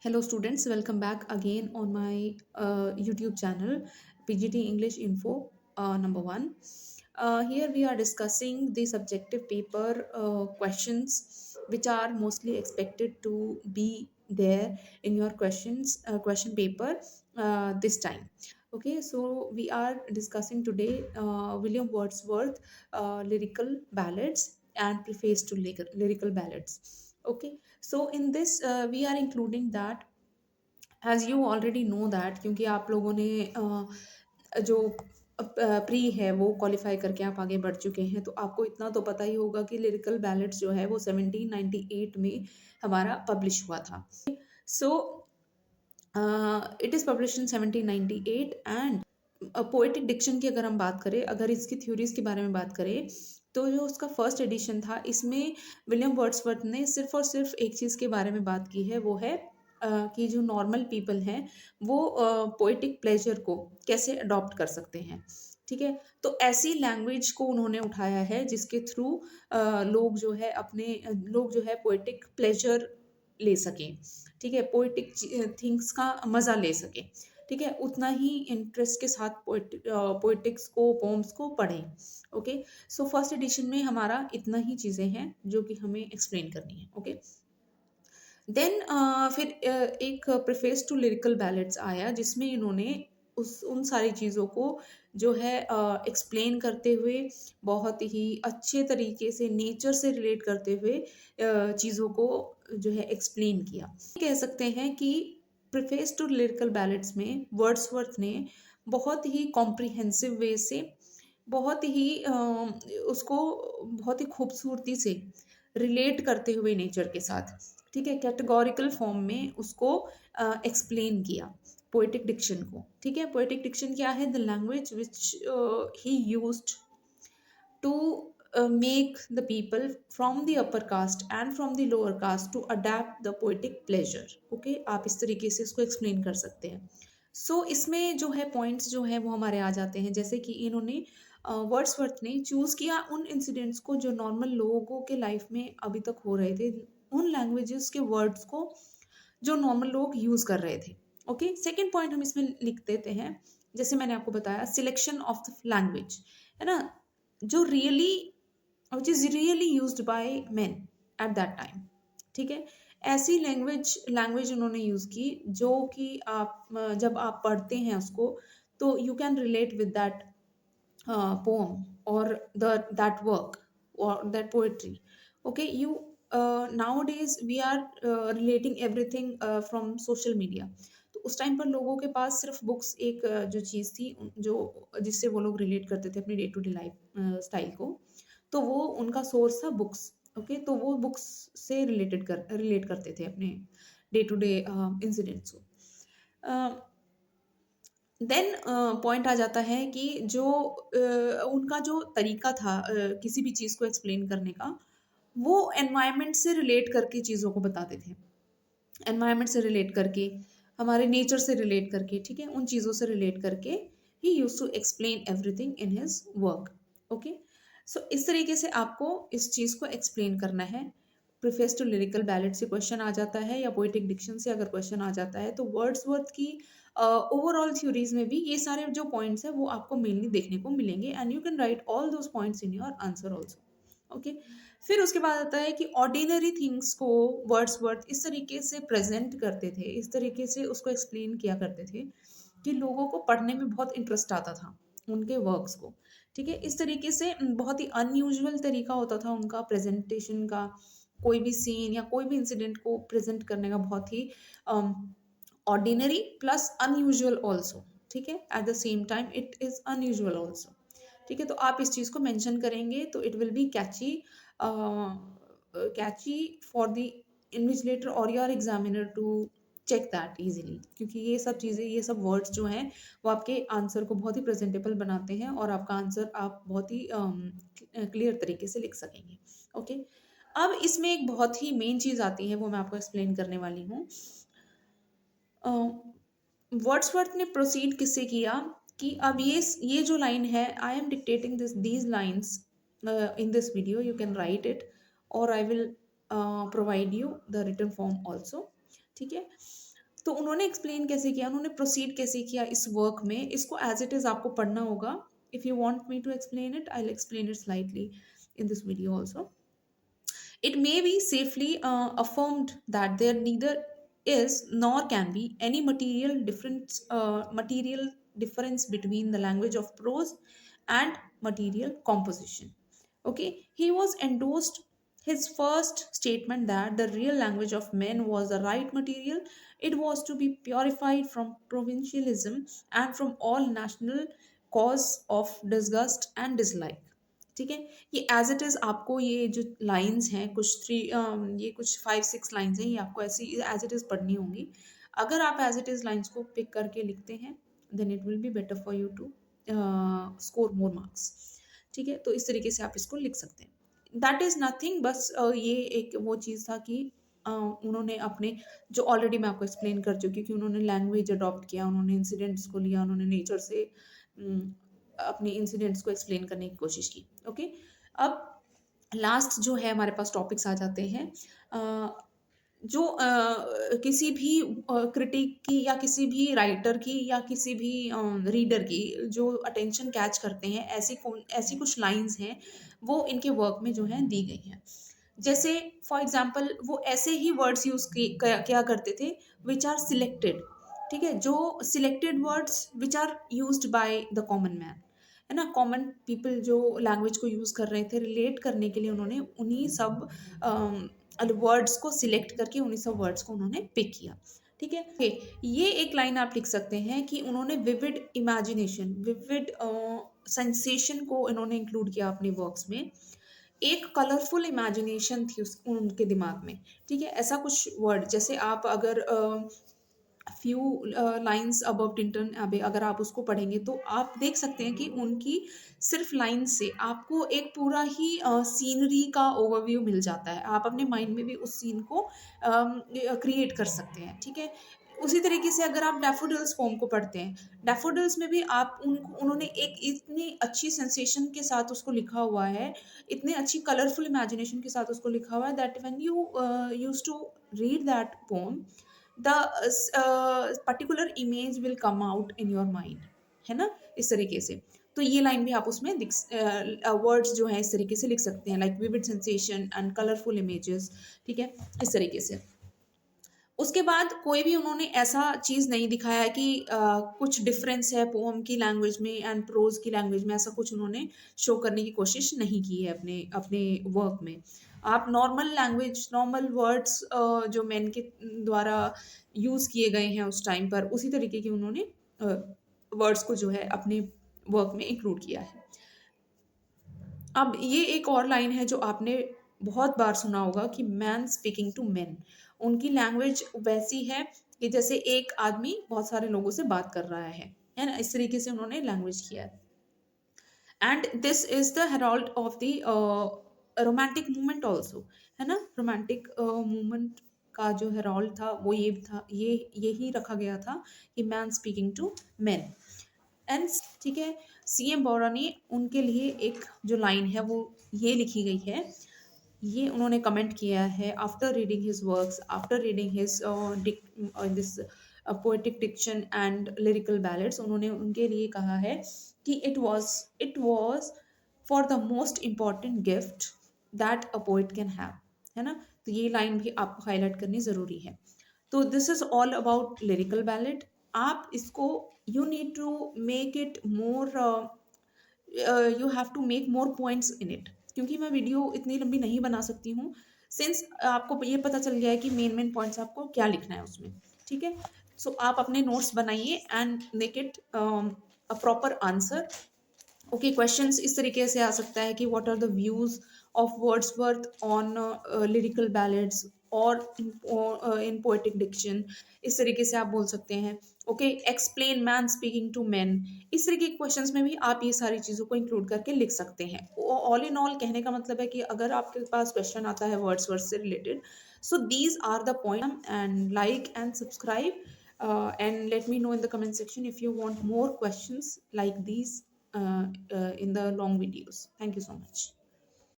Hello, students. Welcome back again on my YouTube channel, PGT English Info number one. Here we are discussing the subjective paper questions, which are mostly expected to be there in your question paper this time. Okay, so we are discussing today William Wordsworth lyrical ballads and preface to lyrical ballads. Okay, so in this we are including that, as you already know that, क्योंकि आप लोगों ने जो pre है वो qualify करके आप आगे बढ़ चुके हैं, तो आपको इतना तो पता ही होगा कि लिरिकल बैलेट्स जो है वो 1798 में हमारा पब्लिश हुआ था. So it is publish in 1798 and poetic diction की अगर हम बात करें, अगर इसकी थ्योरीज के बारे में बात करें, तो जो उसका फर्स्ट एडिशन था इसमें विलियम वर्ड्सवर्थ ने सिर्फ और सिर्फ एक चीज़ के बारे में बात की है, वो है कि जो नॉर्मल पीपल हैं वो पोएटिक प्लेजर को कैसे अडॉप्ट कर सकते हैं. ठीक है, तो ऐसी लैंग्वेज को उन्होंने उठाया है जिसके थ्रू लोग जो है पोएटिक प्लेजर ले सकें. ठीक है, पोएटिक थिंग्स का मज़ा ले सकें. ठीक है, उतना ही इंटरेस्ट के साथ पोएटिक्स को, पोम्स को पढ़ें. ओके, सो फर्स्ट एडिशन में हमारा इतना ही चीज़ें हैं जो कि हमें एक्सप्लेन करनी है. ओके, देन फिर एक प्रेफेस टू लिरिकल बैलेट्स आया, जिसमें इन्होंने उन सारी चीज़ों को जो है एक्सप्लेन करते हुए, बहुत ही अच्छे तरीके से नेचर से रिलेट करते हुए चीज़ों को जो है एक्सप्लेन किया. कह सकते हैं कि प्रेफेस टू लिरिकल बैलेट्स में वर्ड्सवर्थ ने बहुत ही कॉम्प्रिहेंसिव वे से, बहुत ही उसको बहुत ही खूबसूरती से रिलेट करते हुए नेचर के साथ, ठीक है, कैटेगोरिकल फॉर्म में उसको एक्सप्लेन किया पोएटिक डिक्शन को. ठीक है, पोएटिक डिक्शन क्या है? The language which he used to make the people from the upper caste and from the lower caste to adapt the poetic pleasure. Okay, आप इस तरीके से इसको एक्सप्लेन कर सकते हैं. इसमें जो है पॉइंट्स जो है वो हमारे आ जाते हैं, जैसे कि इन्होंने वर्ड्सवर्थ ने चूज किया उन इंसिडेंट्स को जो नॉर्मल लोगों के लाइफ में अभी तक हो रहे थे, उन लैंग्वेजेस के वर्ड्स को जो नॉर्मल लोग यूज कर रहे थे. ओके, सेकेंड पॉइंट हम इसमें लिख देते हैं, जैसे मैंने आपको बताया, सिलेक्शन ऑफ द लैंग्वेज, है ना, जो really which is really used by main at that time. ठीक है, ऐसी लैंग्वेज उन्होंने यूज़ की जो कि आप जब आप पढ़ते हैं उसको, तो you can relate with that poem or that work or that poetry. Okay, you nowadays we are relating everything from social media. तो उस टाइम पर लोगों के पास सिर्फ बुक्स एक जो चीज़ थी, जो जिससे वो लोग रिलेट करते थे अपनी day to day life style को, तो वो उनका सोर्स था बुक्स. ओके, तो वो बुक्स से रिलेट करते थे अपने डे टू डे इंसिडेंट्स को. देन पॉइंट आ जाता है कि जो उनका जो तरीका था किसी भी चीज़ को एक्सप्लेन करने का, वो एनवायरनमेंट से रिलेट करके चीज़ों को बताते थे. एनवायरनमेंट से रिलेट करके, हमारे नेचर से रिलेट करके, ठीक है, उन चीज़ों से रिलेट करके ही use to explain everything in his work. Okay, so इस तरीके से आपको इस चीज़ को एक्सप्लेन करना है. प्रिफेस टू लिरिकल बैलेट से क्वेश्चन आ जाता है, या पोएटिक डिक्शन से अगर क्वेश्चन आ जाता है, तो वर्ड्सवर्थ की ओवरऑल थ्योरीज में भी ये सारे जो पॉइंट्स हैं वो आपको मेनली देखने को मिलेंगे, and you can right all those points in your answer also. Okay, फिर उसके बाद आता है कि ऑर्डिनरी थिंग्स को वर्ड्सवर्थ इस तरीके से प्रेजेंट करते थे, इस तरीके से उसको एक्सप्लेन किया करते थे कि लोगों को पढ़ने में बहुत इंटरेस्ट आता था उनके वर्क्स को. ठीक है, इस तरीके से बहुत ही अनयूजुअल तरीका होता था उनका प्रेजेंटेशन का, कोई भी सीन या कोई भी इंसिडेंट को प्रेजेंट करने का, बहुत ही ऑर्डिनरी प्लस अनयूजुअल ऑल्सो. ठीक है, at the same time it is unusual also. ठीक है, तो आप इस चीज़ को मेंशन करेंगे तो it will be catchy for the invigilator और your examiner to check that easily, क्योंकि ये सब चीज़ें, ये सब वर्ड्स जो हैं वो आपके आंसर को बहुत ही प्रेजेंटेबल बनाते हैं, और आपका आंसर आप बहुत ही क्लियर तरीके से लिख सकेंगे. ओके, अब इसमें एक बहुत ही मेन चीज़ आती है, वो मैं आपको एक्सप्लेन करने वाली हूँ. वर्ड्सवर्थ ने प्रोसीड किससे किया कि अब ये जो लाइन है, I am dictating these lines in this video, you can write it और I will provide you the written form also. ठीक है। तो उन्होंने एक्सप्लेन कैसे किया, उन्होंने प्रोसीड कैसे किया इस वर्क में, इसको एज इट इज आपको पढ़ना होगा. If you want me to explain it, I will explain it slightly in this video also. It may be safely affirmed that there neither is nor can be any material difference between the language of prose and material composition. Okay, he was endorsed his first statement that the real language of men was the right material. It was to be purified from provincialism and from all national cause of disgust and dislike. ठीक है, ये as it is आपको ये जो lines हैं कुछ ये कुछ 5-6 लाइंस हैं, ये आपको ऐसी एज इट इज पढ़नी होंगी. अगर आप एज इट इज लाइंस को पिक करके लिखते हैं then it will be better for you to score more marks. ठीक है, तो इस तरीके से आप इसको लिख सकते हैं. दैट इज नथिंग, बस ये एक वो चीज़ था कि उन्होंने अपने जो ऑलरेडी मैं आपको एक्सप्लेन कर चुकी हूँ कि उन्होंने लैंग्वेज अडॉप्ट किया, उन्होंने इंसिडेंट्स को लिया, उन्होंने नेचर से अपने इंसिडेंट्स को एक्सप्लेन करने की कोशिश की. ओके, अब लास्ट जो है हमारे पास टॉपिक्स आ जाते हैं जो किसी भी क्रिटिक की या किसी भी राइटर की या किसी भी रीडर की जो अटेंशन कैच करते हैं, ऐसी कुछ लाइंस हैं वो इनके वर्क में जो है दी गई हैं. जैसे फॉर एग्जाम्पल वो ऐसे ही वर्ड्स यूज क्या करते थे विच आर सिलेक्टेड. ठीक है, जो selected words which are used by the common man, है ना, कॉमन पीपल जो लैंग्वेज को यूज कर रहे थे रिलेट करने के लिए, उन्होंने उन्हीं सब वर्ड्स को सिलेक्ट करके उन्हीं सब वर्ड्स को उन्होंने पिक किया. ठीक है, ये एक लाइन आप लिख सकते हैं कि उन्होंने विविड इमेजिनेशन, विविड सेंसेशन को इन्होंने इंक्लूड किया अपने वर्क्स में. एक कलरफुल इमेजिनेशन थी उनके दिमाग में. ठीक है, ऐसा कुछ वर्ड जैसे आप अगर फ्यू लाइंस अबव टिंटन अबे अगर आप उसको पढ़ेंगे तो आप देख सकते हैं कि उनकी सिर्फ लाइन से आपको एक पूरा ही सीनरी का ओवरव्यू मिल जाता है. आप अपने माइंड में भी उस सीन को क्रिएट कर सकते हैं. ठीक है, उसी तरीके से अगर आप डैफोडिल्स पोम को पढ़ते हैं, डैफोडिल्स में भी आप उन्होंने एक इतनी अच्छी सेंसेशन के साथ उसको लिखा हुआ है, इतने अच्छी कलरफुल इमेजिनेशन के साथ उसको लिखा हुआ है that when you used to read that poem the particular image will come out in your mind, है ना, इस तरीके से. तो ये लाइन भी आप उसमें वर्ड्स जो है इस तरीके से लिख सकते हैं, like vivid sensation and colourful images. ठीक है, इस तरीके से. उसके बाद कोई भी उन्होंने ऐसा चीज़ नहीं दिखाया कि कुछ डिफरेंस है पोम की लैंग्वेज में एंड प्रोज की लैंग्वेज में, ऐसा कुछ उन्होंने शो करने की कोशिश नहीं की है अपने अपने वर्क में. आप नॉर्मल लैंग्वेज, नॉर्मल वर्ड्स जो मैन के द्वारा यूज़ किए गए हैं उस टाइम पर, उसी तरीके के उन्होंने वर्ड्स को जो है अपने वर्क में इंक्लूड किया है. अब ये एक और लाइन है जो आपने बहुत बार सुना होगा कि मैन स्पीकिंग टू मैन. उनकी लैंग्वेज वैसी है कि जैसे एक आदमी बहुत सारे लोगों से बात कर रहा है ना, इस तरीके से उन्होंने लैंग्वेज किया है. And this is the Herald of the romantic movement also, है ना. रोमांटिक मूवमेंट का जो हेराल्ड था वो ये था, यही रखा गया था कि man speaking to man. And ठीक है, सीएम बोरा ने उनके लिए एक जो लाइन है वो ये लिखी गई है, ये उन्होंने कमेंट किया है after reading his works, after reading his this poetic diction and lyrical ballets. उन्होंने उनके लिए कहा है कि it was for the most important gift that a poet can have, है ना. तो ये लाइन भी आपको हाईलाइट करनी ज़रूरी है. तो this is all about lyrical ballot. आप इसको you need to make it more you have to make more points in it, क्योंकि मैं वीडियो इतनी लंबी नहीं बना सकती हूँ सिंस आपको ये पता चल गया है कि मेन पॉइंट्स आपको क्या लिखना है उसमें. ठीक है, सो आप अपने नोट्स बनाइए and make it a proper answer. Okay, questions इस तरीके से आ सकता है कि what are the views of Wordsworth on lyrical ballads और इन पोएटिक डिक्शन, इस तरीके से आप बोल सकते हैं. Okay, explain man speaking to man, इस तरीके के क्वेश्चंस में भी आप ये सारी चीज़ों को इंक्लूड करके लिख सकते हैं. ऑल इन ऑल कहने का मतलब है कि अगर आपके पास क्वेश्चन आता है वर्ड्सवर्थ से related, so these are the point. And like and subscribe and let me know in the comment section if you want more questions like these in the long videos. Thank you so much.